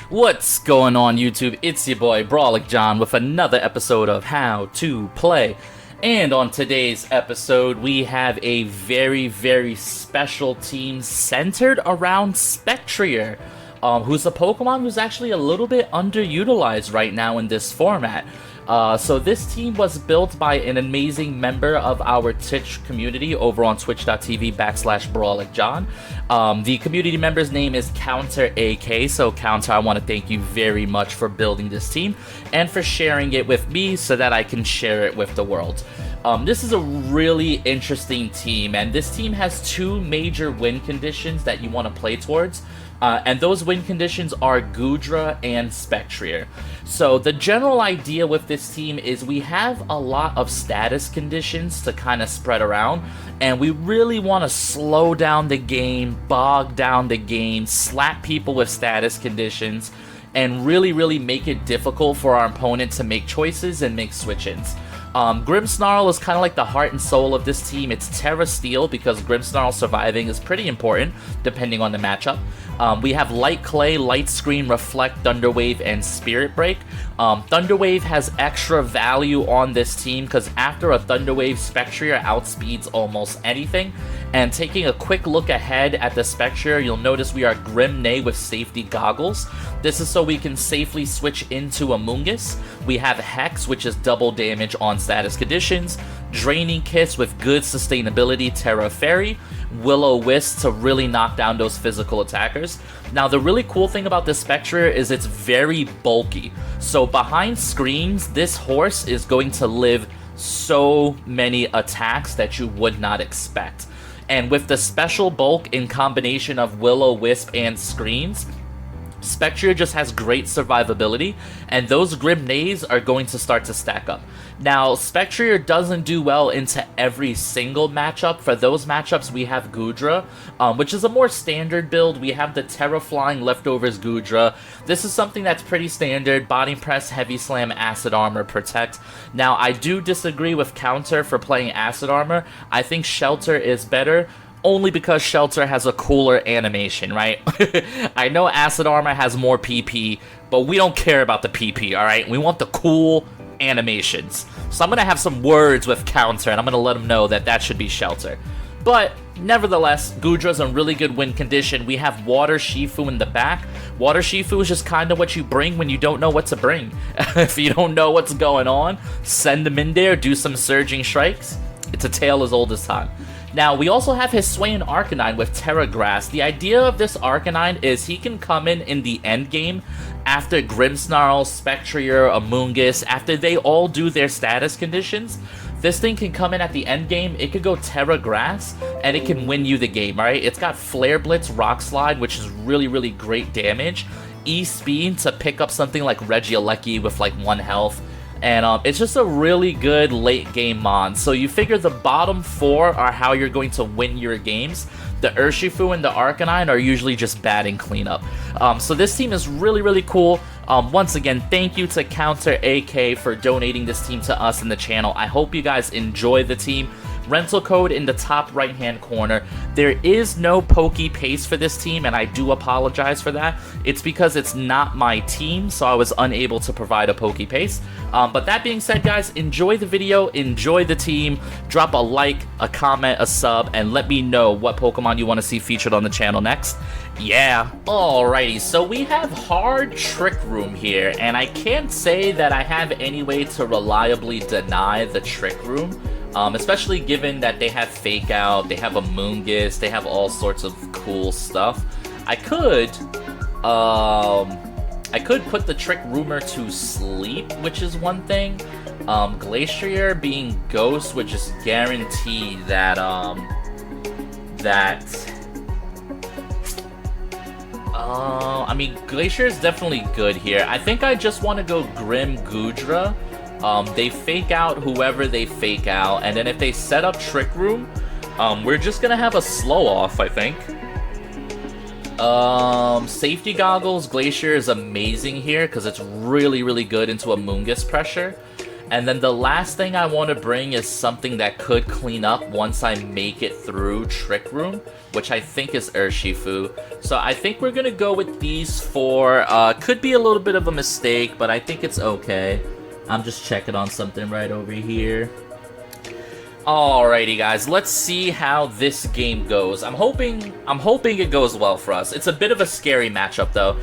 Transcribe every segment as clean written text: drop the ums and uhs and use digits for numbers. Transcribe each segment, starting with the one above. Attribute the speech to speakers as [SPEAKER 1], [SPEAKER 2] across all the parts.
[SPEAKER 1] What's going on YouTube? It's your boy Brawlic John with another episode of How to Play. And on today's episode we have a very special team centered around Spectrier, who's a Pokemon who's actually a little bit underutilized right now in this format. So this team was built by an amazing member of our Twitch community over on twitch.tv/BrawlicJohn. The community member's name is Counter AK, so Counter, I want to thank you very much for building this team and for sharing it with me so that I can share it with the world. This is a really interesting team, and this team has two major win conditions that you want to play towards. And those win conditions are Goodra and Spectrier. So the general idea with this team is we have a lot of status conditions to kind of spread around, and we really want to slow down the game, bog down the game, slap people with status conditions, and really make it difficult for our opponent to make choices and make switch-ins. Grimmsnarl is kind of like the heart and soul of this team. It's Terra Steel because Grimmsnarl surviving is pretty important depending on the matchup. We have Light Clay, Light Screen, Reflect, Thunder Wave, and Spirit Break. Thunder Wave has extra value on this team because after a Thunder Wave, Spectrier outspeeds almost anything. And taking a quick look ahead at the Spectrier, you'll notice we are Grimnay with Safety Goggles. This is so we can safely switch into Amoonguss. We have Hex, which is double damage on status conditions. Draining Kiss with good sustainability, Terra Fairy. Will-O-Wisp to really knock down those physical attackers. Now the really cool thing about this Spectrier is it's very bulky. So behind screens, this horse is going to live so many attacks that you would not expect. And with the special bulk in combination of Will-O-Wisp and screens, Spectrier just has great survivability, and those Grimnays are going to start to stack up. Now, Spectrier doesn't do well into every single matchup. For those matchups, we have Goodra, which is a more standard build. We have the Terra Flying Leftovers Goodra. This is something that's pretty standard. Body Press, Heavy Slam, Acid Armor, Protect. Now, I do disagree with Counter for playing Acid Armor. I think Shelter is better, only because Shelter has a cooler animation, right? I know Acid Armor has more PP, but we don't care about the PP, alright? We want the cool animations. So I'm going to have some words with Counter, and I'm going to let him know that that should be Shelter. But nevertheless, Goodra's in really good win condition. We have Water Shifu in the back. Water Shifu is just kind of what you bring when you don't know what to bring. If you don't know what's going on, send them in there, do some Surging Strikes. It's a tale as old as time. Now, we also have HISUIAN Arcanine with Terra Grass. The idea of this Arcanine is he can come in the end game after Grimmsnarl, Spectrier, Amoonguss, after they all do their status conditions. This thing can come in at the end game, it could go Terra Grass, and it can win you the game, right? It's got Flare Blitz, Rock Slide, which is really great damage. E-Speed to pick up something like Regieleki with like 1 health. And it's just a really good late game mon. So you figure the bottom 4 are how you're going to win your games. The Urshifu and the Arcanine are usually just batting cleanup. So this team is really cool. Once again, thank you to Counter AK for donating this team to us in the channel. I hope you guys enjoy the team. Rental code in the top right hand corner. There is no Poke Pace for this team, and I do apologize for that. It's because it's not my team, so I was unable to provide a Poke Pace. But that being said, guys, enjoy the video, enjoy the team, drop a like, a comment, a sub, and let me know what Pokemon you want to see featured on the channel next. Yeah. Alrighty, so we have Hard Trick Room here, and I can't say that I have any way to reliably deny the Trick Room. Especially given that they have Fake Out, they have Amoonguss, they have all sorts of cool stuff. I could put the Trick Rumor to sleep, which is one thing. Glacier being Ghost would just guarantee that, I mean, Glacier is definitely good here. I think I just want to go Grim Goodra. They fake out whoever they fake out, and then if they set up Trick Room, we're just gonna have a slow off, I think. Safety Goggles, Glacier is amazing here because it's really good into Amoonguss pressure. And then the last thing I want to bring is something that could clean up once I make it through Trick Room, which I think is Urshifu. So I think we're going to go with these 4. Could be a little bit of a mistake, but I think it's okay. I'm just checking on something right over here. Alrighty guys, let's see how this game goes. I'm hoping it goes well for us. It's a bit of a scary matchup though.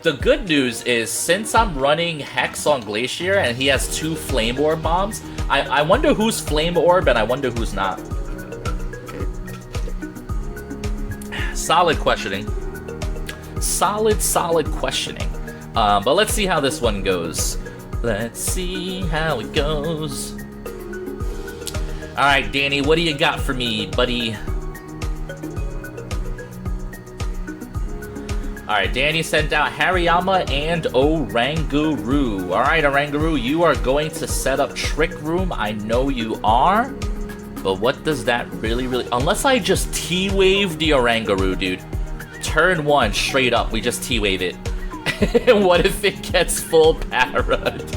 [SPEAKER 1] The good news is, since I'm running Hex on Glacier and he has 2 Flame Orb bombs, I wonder who's Flame Orb and I wonder who's not. Solid questioning. Solid questioning. But let's see how this one goes. Let's see how it goes. Alright, Danny, what do you got for me, buddy? Alright, Danny sent out Hariyama and Oranguru. Alright, Oranguru, you are going to set up Trick Room. I know you are. But what does that really... Unless I just T-Wave the Oranguru, dude. Turn 1, straight up, we just T-Wave it. What if it gets full para'd?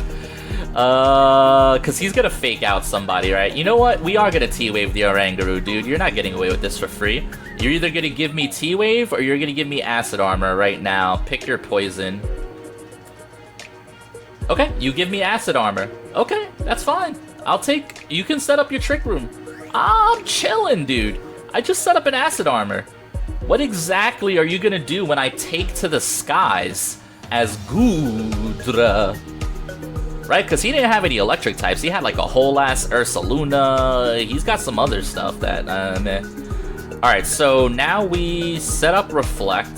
[SPEAKER 1] Cause he's gonna fake out somebody, right? You know what? We are gonna T-Wave the Oranguru, dude. You're not getting away with this for free. You're either gonna give me T-Wave or you're gonna give me Acid Armor right now. Pick your poison. Okay, you give me Acid Armor. Okay, that's fine. I'll take... You can set up your Trick Room. I'm chilling, dude. I just set up an Acid Armor. What exactly are you gonna do when I take to the skies as Gudra? Right, because he didn't have any electric types. He had like a whole ass Ursaluna. He's got some other stuff that, meh. Alright, so now we set up Reflect.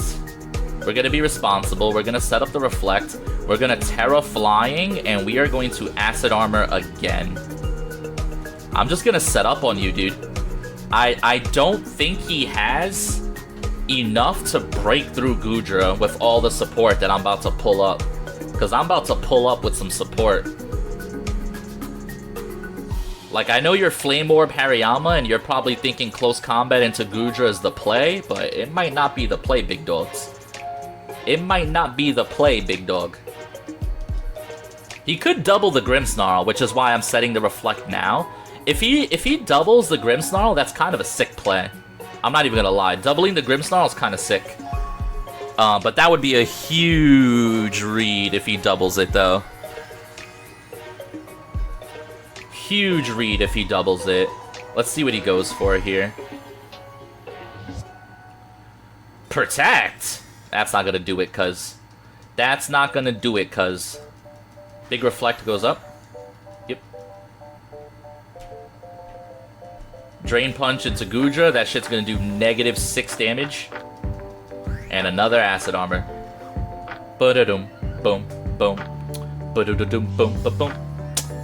[SPEAKER 1] We're going to be responsible. We're going to set up the Reflect. We're going to Terra Flying, and we are going to Acid Armor again. I'm just going to set up on you, dude. I don't think he has enough to break through Gudra with all the support that I'm about to pull up. Because I'm about to pull up with some support. Like, I know you're Flame Orb Hariyama, and you're probably thinking close combat into Gudra is the play, but it might not be the play, big dogs. It might not be the play, big dog. He could double the Grimmsnarl, which is why I'm setting the Reflect now. If he doubles the Grimmsnarl, that's kind of a sick play. I'm not even gonna lie. Doubling the Grimmsnarl is kind of sick. But that would be a huge read if he doubles it, though. Huge read if he doubles it. Let's see what he goes for here. Protect! That's not gonna do it, cuz. That's not gonna do it, cuz. Big Reflect goes up. Yep. Drain Punch into Gudra. That shit's gonna do -6 damage. And another Acid Armor. Ba-da-dum, boom, boom. Ba-da-da-dum, boom, ba-boom.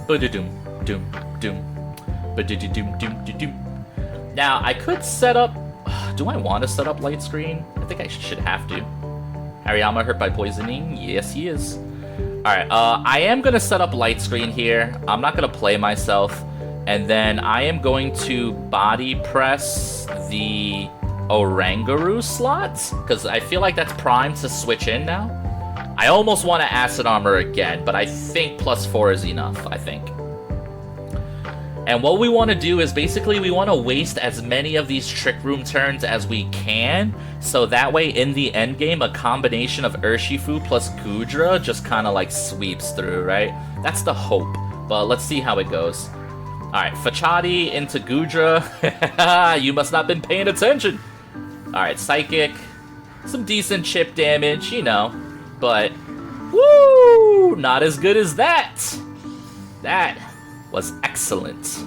[SPEAKER 1] Ba-da-dum, doom, doom. Ba-da-da-dum, doom, doom. Now, I could set up... Do I want to set up Light Screen? I think I should have to. Hariyama hurt by poisoning? Yes, he is. Alright, I am going to set up Light Screen here. I'm not going to play myself. And then I am going to body press the Oranguru slot, because I feel like that's primed to switch in now. I almost want to Acid Armor again, but I think +4 is enough, I think. And what we want to do is basically we want to waste as many of these Trick Room turns as we can, so that way in the end game a combination of Urshifu plus Gudra just kind of like sweeps through, right? That's the hope, but let's see how it goes. Alright, Fachati into Gudra. You must not have been paying attention. Alright, Psychic. Some decent chip damage, you know. But, woo! Not as good as that. That was excellent.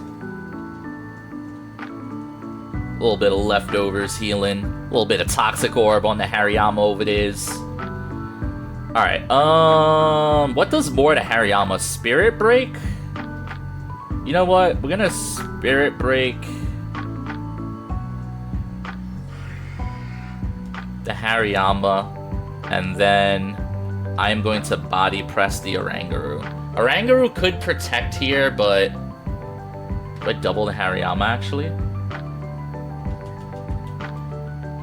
[SPEAKER 1] A little bit of leftovers healing. A little bit of Toxic Orb on the Hariyama over this. Alright, what does more to Hariyama? Spirit Break? You know what? We're gonna Spirit Break the Hariyama, and then I am going to body press the Oranguru. Oranguru could protect here, but do I double the Hariyama actually?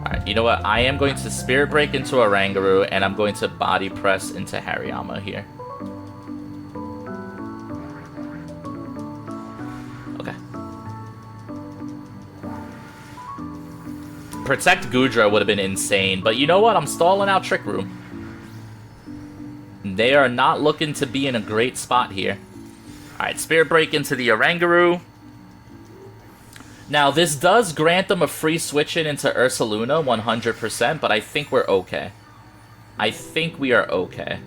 [SPEAKER 1] Alright, you know what? I am going to Spirit Break into Oranguru, and I'm going to body press into Hariyama here. Protect Gudra would have been insane, but you know what? I'm stalling out Trick Room. They are not looking to be in a great spot here. Alright, Spirit Break into the Oranguru. Now, this does grant them a free switch-in into Ursaluna, 100%, but I think we're okay. I think we are okay.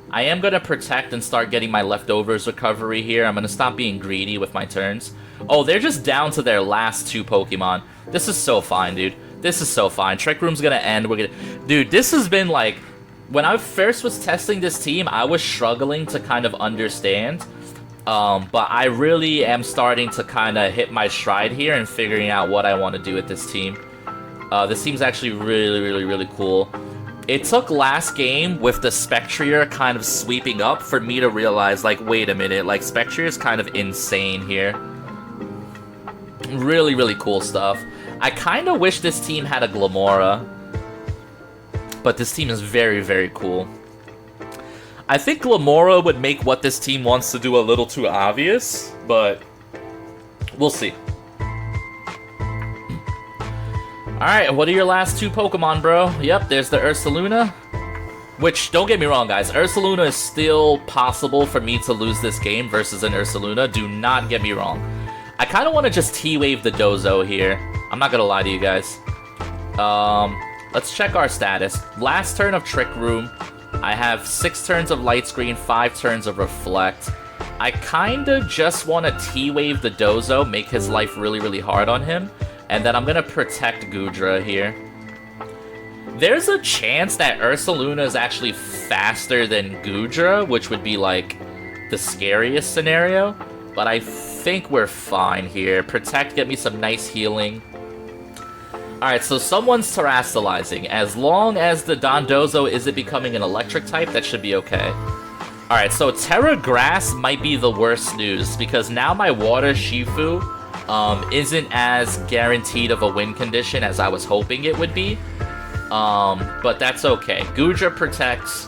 [SPEAKER 1] I am going to Protect and start getting my leftovers recovery here. I'm going to stop being greedy with my turns. Oh, they're just down to their last 2 Pokemon. This is so fine, dude. This is so fine. Trick Room's going to end. We're gonna... Dude, this has been like... When I first was testing this team, I was struggling to kind of understand. But I really am starting to kind of hit my stride here and figuring out what I want to do with this team. This team's actually really cool. It took last game with the Spectrier kind of sweeping up for me to realize, like, wait a minute, like, Spectrier is kind of insane here. Really cool stuff. I kind of wish this team had a Glamora, but this team is very cool. I think Glamora would make what this team wants to do a little too obvious, but we'll see. Alright, what are your last 2 Pokemon, bro? Yep, there's the Ursaluna. Which, don't get me wrong, guys. Ursaluna is still possible for me to lose this game versus an Ursaluna. Do not get me wrong. I kind of want to just T-Wave the Dozo here. I'm not going to lie to you guys. Let's check our status. Last turn of Trick Room. I have 6 turns of Light Screen, 5 turns of Reflect. I kinda just want to T-Wave the Dozo, make his life really hard on him, and then I'm gonna Protect Gudra here. There's a chance that Ursaluna is actually faster than Gudra, which would be like the scariest scenario, but I think we're fine here. Protect, get me some nice healing. Alright, so someone's terastallizing. As long as the Dondozo isn't becoming an electric type, that should be okay. Alright, so Terra Grass might be the worst news, because now my Water Shifu isn't as guaranteed of a win condition as I was hoping it would be. But that's okay. Gudra protects.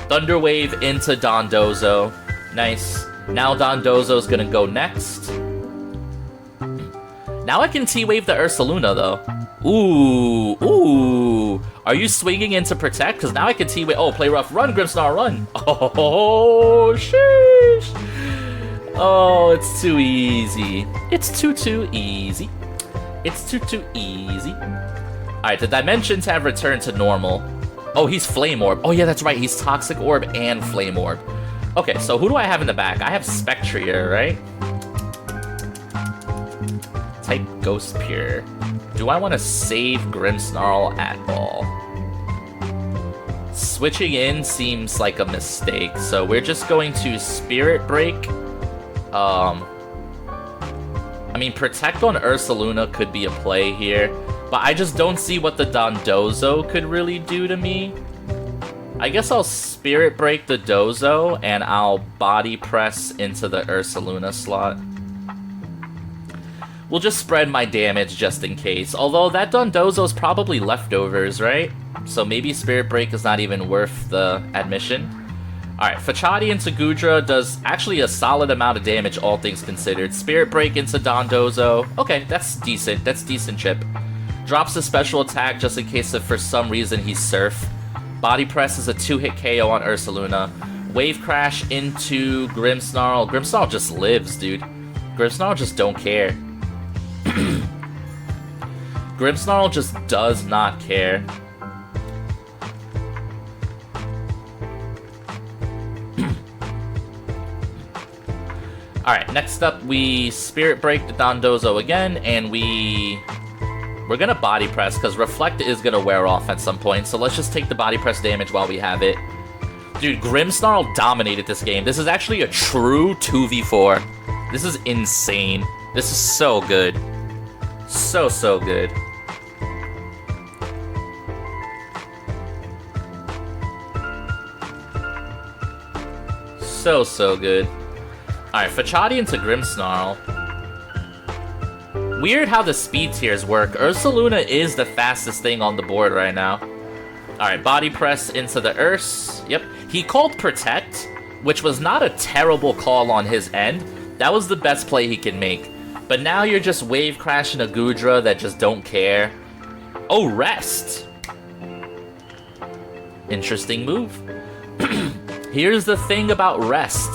[SPEAKER 1] Thunder Wave into Dondozo. Nice. Now Dondozo's gonna go next. Now I can T-Wave the Ursaluna, though. Ooh. Are you swinging into Protect? Because now I can T-Wave... Oh, play rough. Run, Grimmsnarl, run. Oh, sheesh. Oh, it's too easy. It's too easy. It's too easy. Alright, the dimensions have returned to normal. Oh, he's Flame Orb. Oh, yeah, that's right. He's Toxic Orb and Flame Orb. Okay, so who do I have in the back? I have Spectrier, right? Type Ghost Pure. Do I want to save Grimmsnarl at all? Switching in seems like a mistake, so we're just going to Spirit Break. I mean, Protect on Ursaluna could be a play here, but I just don't see what the Dondozo could really do to me. I guess I'll Spirit Break the Dozo, and I'll Body Press into the Ursaluna slot. We'll just spread my damage just in case. Although that Dondozo's probably leftovers, right? So maybe Spirit Break is not even worth the admission. Alright, Fachati into Gudra does actually a solid amount of damage, all things considered. Spirit Break into Dondozo. Okay, that's decent. That's decent chip. Drops a special attack just in case if for some reason he's Surf. Body Press is a 2-hit KO on Ursaluna. Wave Crash into Grimmsnarl. Grimmsnarl just lives, dude. Grimmsnarl just don't care. Grimmsnarl just does not care. Alright, next up we Spirit Break the Dondozo again, and we're gonna Body Press, because Reflect is gonna wear off at some point, so let's just take the Body Press damage while we have it. Dude, Grimmsnarl dominated this game. This is actually a true 2v4. This is insane. This is so good. So good. So good. Alright, Fachati into Grimmsnarl. Weird how the speed tiers work. Ursaluna is the fastest thing on the board right now. Alright, Body Press into the Urs. Yep. He called Protect, which was not a terrible call on his end. That was the best play he can make. But now you're just wave crashing a Goodra that just don't care. Oh, rest! Interesting move. Here's the thing about rest.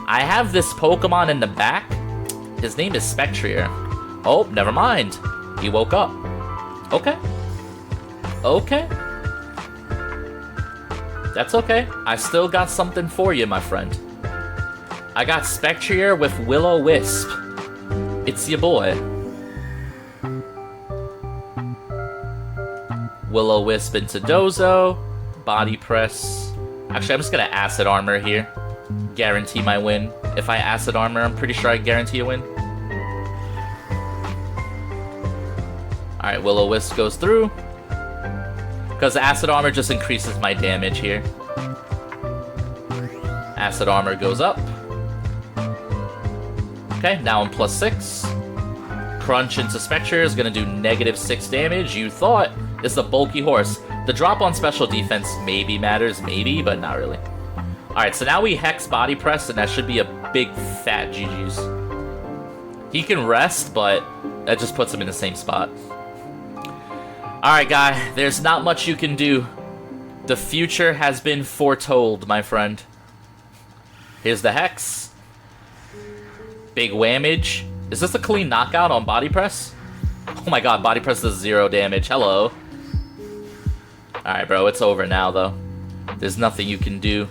[SPEAKER 1] I have this Pokemon in the back. His name is Spectrier. Oh, never mind. He woke up. Okay. Okay. That's okay. I still got something for you, my friend. I got Spectrier with Will-O-Wisp. It's your boy. Will-O-Wisp into Dozo. Body press. Actually, I'm just gonna Acid Armor here. Guarantee my win. If I Acid Armor, I'm pretty sure I guarantee a win. Alright, Will-O-Wisp goes through. Because Acid Armor just increases my damage here. Acid Armor goes up. Okay, now I'm +6. Crunch into Spectre is going to do -6 damage. You thought it's a bulky horse. The drop on special defense maybe matters, maybe, but not really. Alright, so now we Hex Body Press, and that should be a big fat GG's. He can rest, but that just puts him in the same spot. Alright, guy, there's not much you can do. The future has been foretold, my friend. Here's the Hex. Big whammage. Is this a clean knockout on Body Press? Oh my god, Body Press does 0 damage. Hello. Alright, bro, it's over now, though. There's nothing you can do.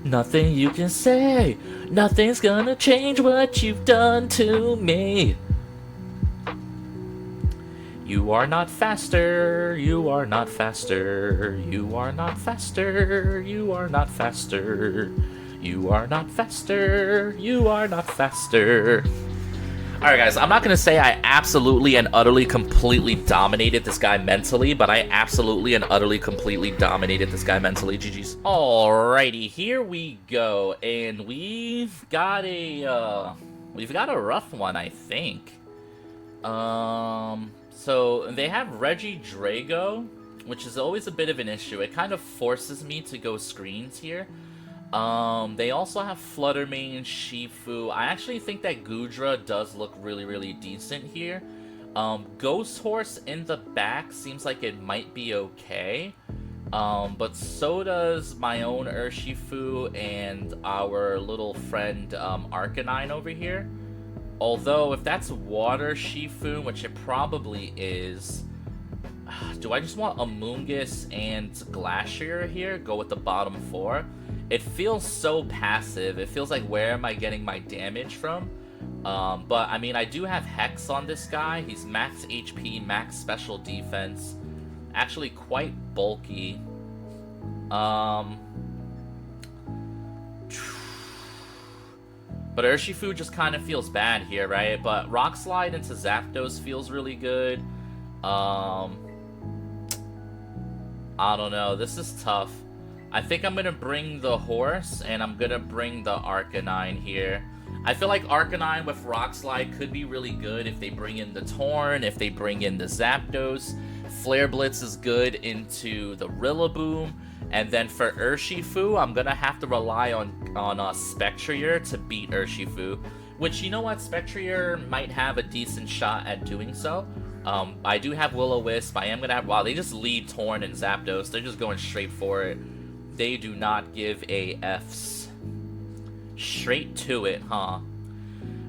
[SPEAKER 1] Nothing you can say. Nothing's gonna change what you've done to me. You are not faster, you are not faster, you are not faster, you are not faster, you are not faster, you are not faster. Alright guys, I'm not gonna say I absolutely and utterly completely dominated this guy mentally, but I absolutely and utterly completely dominated this guy mentally. GG's. Alrighty, here we go, and we've got a rough one, I think. So they have Regidrago, which is always a bit of an issue. It kind of forces me to go screens here. They also have Fluttermane, Shifu. I actually think that Goodra does look really, really decent here. Ghost Horse in the back seems like it might be okay. But so does my own Urshifu and our little friend Arcanine over here. Although, if that's Water Shifu, which it probably is, do I just want Amoonguss and Glacier here? Go with the bottom 4? It feels so passive. It feels like, where am I getting my damage from? But, I mean, I do have Hex on this guy. He's max HP, max special defense. Actually quite bulky. But Urshifu just kind of feels bad here, right? But Rock Slide into Zapdos feels really good. I don't know. This is tough. I think I'm going to bring the horse, and I'm going to bring the Arcanine here. I feel like Arcanine with Rock Slide could be really good if they bring in the Torn, if they bring in the Zapdos. Flare Blitz is good into the Rillaboom. And then for Urshifu, I'm going to have to rely on Spectrier to beat Urshifu. Which, you know what? Spectrier might have a decent shot at doing so. I do have Will-O-Wisp. I am going to have... Wow, they just lead Torn and Zapdos. They're just going straight for it. They do not give a Fs. Straight to it, huh?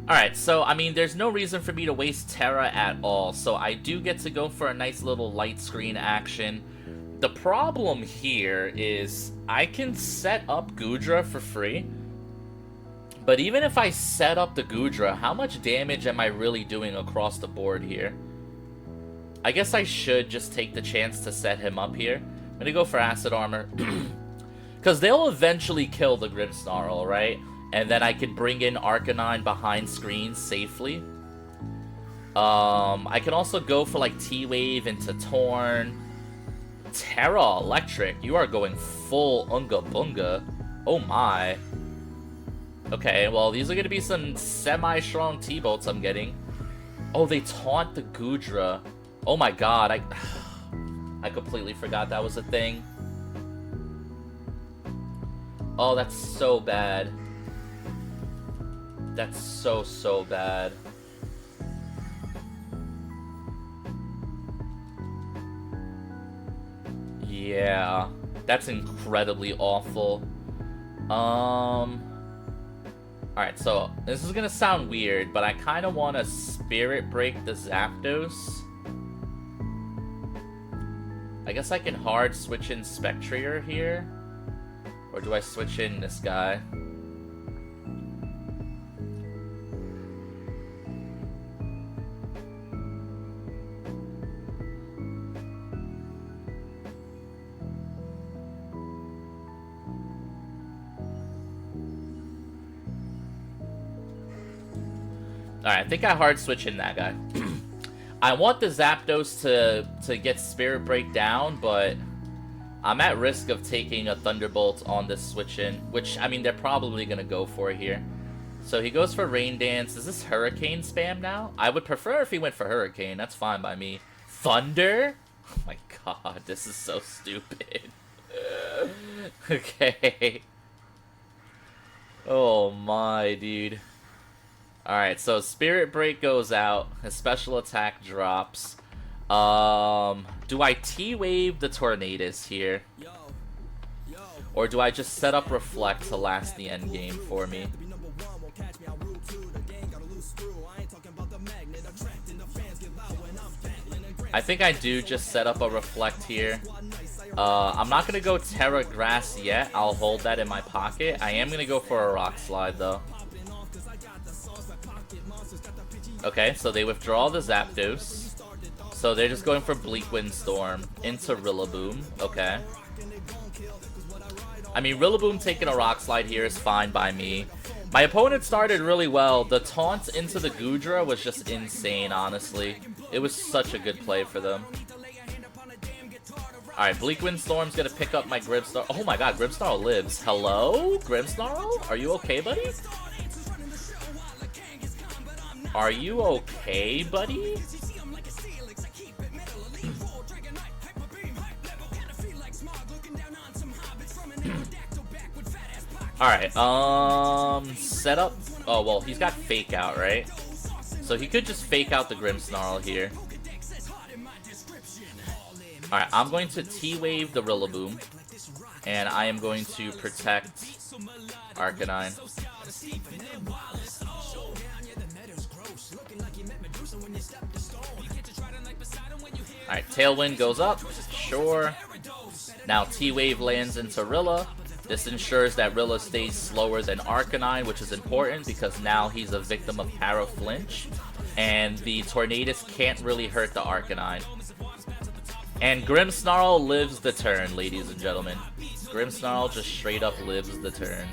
[SPEAKER 1] Alright, so, I mean, there's no reason for me to waste Terra at all. So I do get to go for a nice little light screen action. The problem here is I can set up Goodra for free. But even if I set up the Goodra, how much damage am I really doing across the board here? I guess I should just take the chance to set him up here. I'm going to go for Acid Armor. Because they'll eventually kill the Grimmsnarl, right? And then I can bring in Arcanine behind screens safely. I can also go for like T-Wave into Torn. Terra Electric, you are going full Unga Bunga. Oh my. Okay, well, these are going to be some semi-strong T-Bolts I'm getting. Oh, they taunt the Goodra. Oh my god, I completely forgot that was a thing. Oh, that's so bad. That's so bad. Yeah, that's incredibly awful. Alright, so this is gonna sound weird, but I kind of want to Spirit Break the Zapdos. I guess I can hard switch in Spectrier here. Or do I switch in this guy? Alright, I think I hard switch in that guy. I want the Zapdos to get Spirit Break down, but I'm at risk of taking a Thunderbolt on this switch in, which, I mean, they're probably going to go for here. So he goes for Rain Dance. Is this Hurricane spam now? I would prefer if he went for Hurricane. That's fine by me. Thunder? Oh my god, this is so stupid. Okay. Oh my, dude. Alright, so Spirit Break goes out. His special attack drops. Do I T-Wave the Tornadus here? Or do I just set up Reflect to last the end game for me? I think I do just set up a Reflect here. I'm not going to go Terra Grass yet. I'll hold that in my pocket. I am going to go for a Rock Slide, though. Okay, so they withdraw the Zapdos. So they're just going for Bleak Windstorm into Rillaboom. Okay. I mean, Rillaboom taking a Rock Slide here is fine by me. My opponent started really well. The taunt into the Goodra was just insane, honestly. It was such a good play for them. Alright, Bleak Windstorm's gonna pick up my Grimmsnarl. Oh my god, Grimmsnarl lives. Hello? Grimmsnarl? Are you okay, buddy? Are you okay, buddy? Alright, set up... Oh, well, he's got Fake Out, right? So he could just Fake Out the Grimmsnarl here. Alright, I'm going to T-Wave the Rillaboom. And I am going to protect Arcanine. Alright, Tailwind goes up. Sure. Now T-Wave lands into Rilla. This ensures that Rilla stays slower than Arcanine, which is important because now he's a victim of Para Flinch. And the Tornadus can't really hurt the Arcanine. And Grimmsnarl lives the turn, ladies and gentlemen. Grimmsnarl just straight up lives the turn.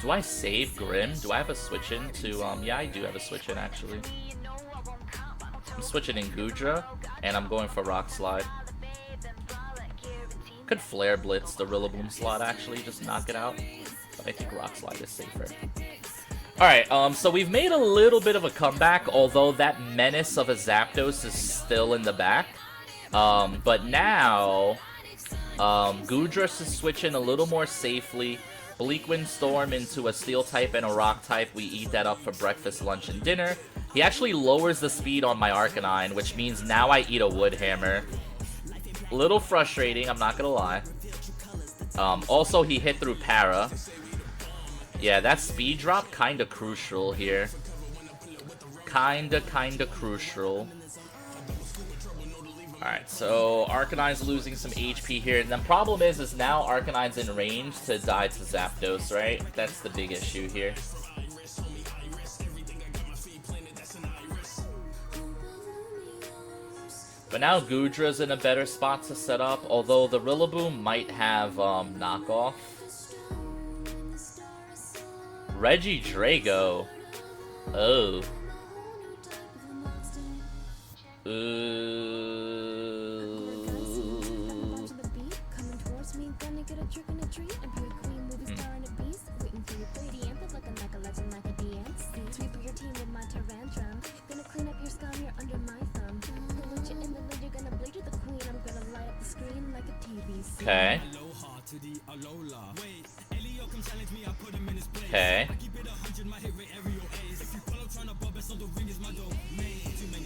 [SPEAKER 1] Do I save Grim? Do I have a switch in to, yeah, I do have a switch in, actually. I'm switching in Goodra, and I'm going for Rock Slide. Could Flare Blitz the Rillaboom slot, actually, just knock it out. But I think Rock Slide is safer. Alright, so we've made a little bit of a comeback, although that menace of a Zapdos is still in the back. But now, Goodra is switching a little more safely. Bleak Windstorm into a Steel type and a Rock type. We eat that up for breakfast, lunch, and dinner. He actually lowers the speed on my Arcanine, which means now I eat a Wood Hammer. Little frustrating, I'm not gonna lie. Also, he hit through Para. Yeah, that speed drop kinda crucial here. Kinda crucial. Alright, so Arcanine's losing some HP here. And the problem is now Arcanine's in range to die to Zapdos, right? That's the big issue here. But now Goodra's in a better spot to set up, although the Rillaboom might have knockoff. Regidrago. Oh. Okay. Okay.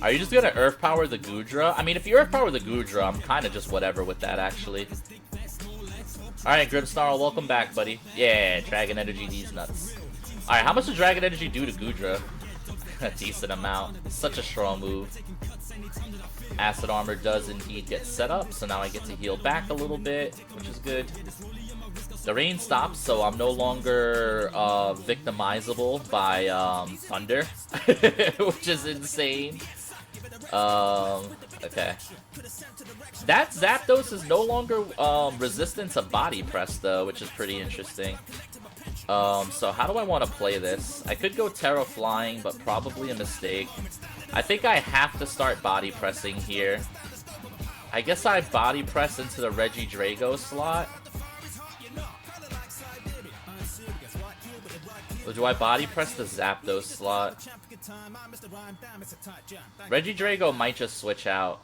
[SPEAKER 1] Are you just gonna Earth Power the Goodra? I mean, if you Earth Power the Goodra, I'm kind of just whatever with that, actually. Alright, Grimmsnarl, welcome back, buddy. Yeah, Dragon Energy, these nuts. Alright, how much does Dragon Energy do to Goodra? A decent amount. Such a strong move. Acid Armor does indeed get set up, so now I get to heal back a little bit, which is good. The rain stops, so I'm no longer victimizable by thunder, which is insane. Okay. That Zapdos is no longer resistant to Body Press, though, which is pretty interesting. So how do I want to play this? I could go Terra Flying, but probably a mistake. I think I have to start Body Pressing here. I guess I Body Press into the Regidrago slot. Or do I Body Press the Zapdos slot? Regidrago might just switch out.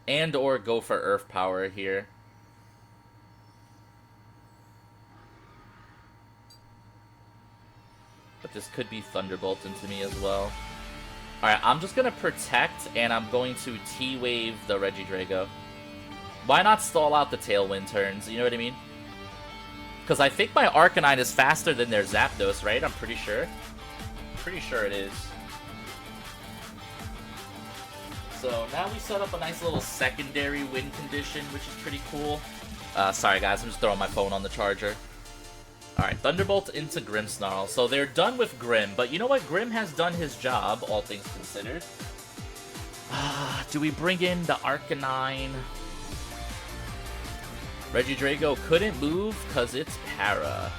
[SPEAKER 1] And or go for Earth Power here. But this could be Thunderbolt into me as well. Alright, I'm just going to Protect, and I'm going to T-Wave the Regidrago. Why not stall out the Tailwind turns, you know what I mean? Because I think my Arcanine is faster than their Zapdos, right? I'm pretty sure. Pretty sure it is. So now we set up a nice little secondary win condition, which is pretty cool. Sorry guys, I'm just throwing my phone on the charger. Alright, Thunderbolt into Grimmsnarl. So they're done with Grimm, but you know what? Grimm has done his job, all things considered. Do we bring in the Arcanine? Regidrago couldn't move because it's Para.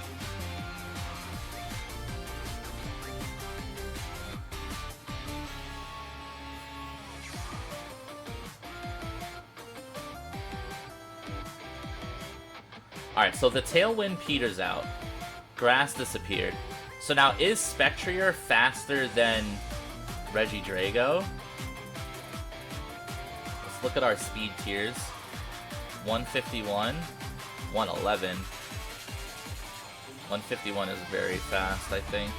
[SPEAKER 1] Alright, so the Tailwind peters out. Grass disappeared. So now, is Spectrier faster than Regidrago? Let's look at our speed tiers. 151, 111. 151 is very fast, I think.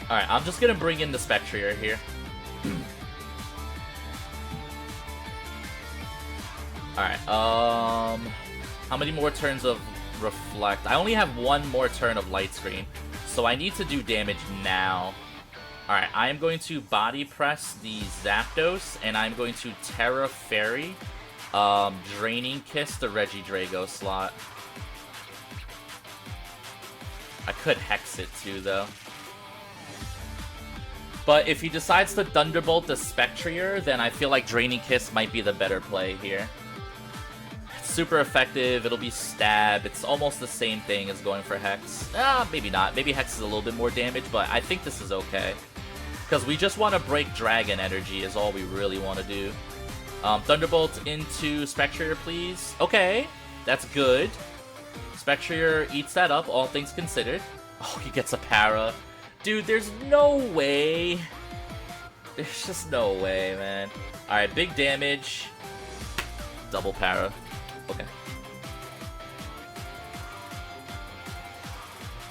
[SPEAKER 1] Alright, I'm just gonna bring in the Spectrier here. Alright, how many more turns of Reflect? I only have one more turn of Light Screen, so I need to do damage now. Alright, I am going to Body Press the Zapdos, and I'm going to Terra Fairy, Draining Kiss the Regidrago slot. I could Hex it too, though. But if he decides to Thunderbolt the Spectrier, then I feel like Draining Kiss might be the better play here. Super effective, it'll be stab, it's almost the same thing as going for Hex. Maybe not, maybe Hex is a little bit more damage, but I think this is okay. Because we just want to break Dragon Energy is all we really want to do. Thunderbolt into Spectrier, please. Okay, that's good. Spectrier eats that up, all things considered. Oh, he gets a Para. Dude, there's no way. There's just no way, man. Alright, big damage. Double Para. Okay.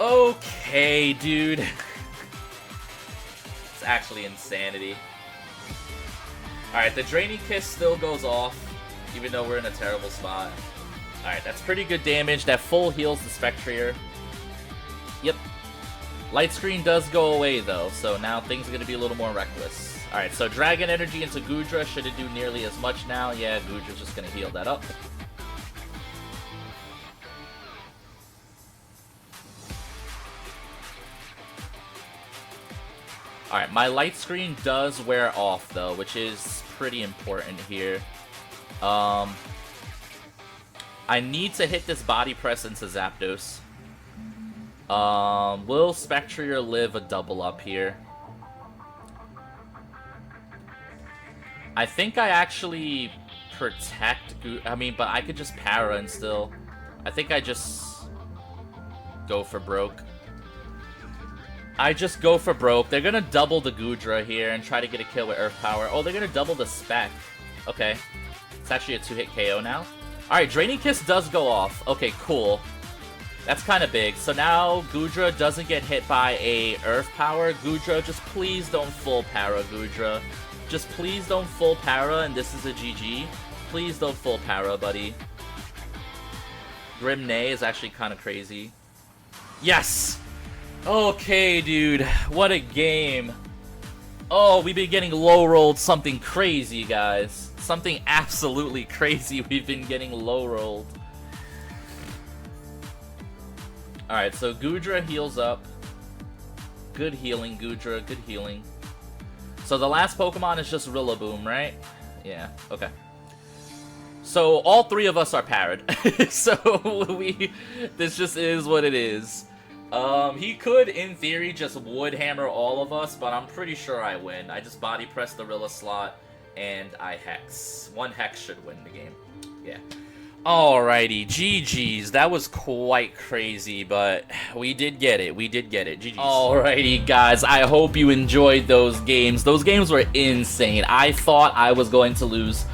[SPEAKER 1] Okay, dude. It's actually insanity. Alright, the Draining Kiss still goes off, even though we're in a terrible spot. Alright, that's pretty good damage. That full heals the Spectrier. Yep. Light Screen does go away, though, so now things are going to be a little more reckless. Alright, so Dragon Energy into Goodra. Should it do nearly as much now? Yeah, Goodra's just going to heal that up. Alright, my Light Screen does wear off, though, which is pretty important here. I need to hit this Body Press into Zapdos. Will Spectrier live a double up here? I think I actually protect... but I could just Para and still... I think I just go for broke. I just go for broke. They're gonna double the Goodra here and try to get a kill with Earth Power. Oh, they're gonna double the Spec. Okay. It's actually a 2-hit KO now. Alright, Draining Kiss does go off. Okay, cool. That's kind of big. So now Goodra doesn't get hit by a Earth Power. Goodra, just please don't full para, Goodra. Just please don't full para, and this is a GG. Please don't full para, buddy. Grim Nay is actually kind of crazy. Yes! Okay, dude. What a game. Oh, we've been getting low-rolled something crazy, guys. Something absolutely crazy we've been getting low-rolled. Alright, so Goodra heals up. Good healing, Goodra. Good healing. So the last Pokemon is just Rillaboom, right? Yeah, okay. So all three of us are parried. So this just is what it is. He could, in theory, just wood hammer all of us, but I'm pretty sure I win. I just body press the Rilla slot, and I hex. One hex should win the game. Yeah. Alrighty, GG's. That was quite crazy, but we did get it. We did get it. GG's. Alrighty, guys. I hope you enjoyed those games. Those games were insane. I thought I was going to lose,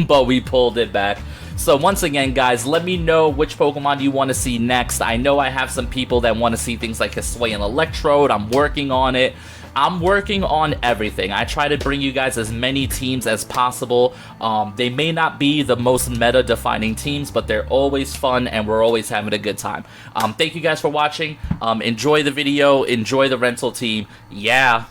[SPEAKER 1] but we pulled it back. So once again, guys, let me know which Pokemon you want to see next. I know I have some people that want to see things like HISUIAN Electrode. I'm working on it. I'm working on everything. I try to bring you guys as many teams as possible. They may not be the most meta-defining teams, but they're always fun, and we're always having a good time. Thank you guys for watching. Enjoy the video. Enjoy the rental team. Yeah.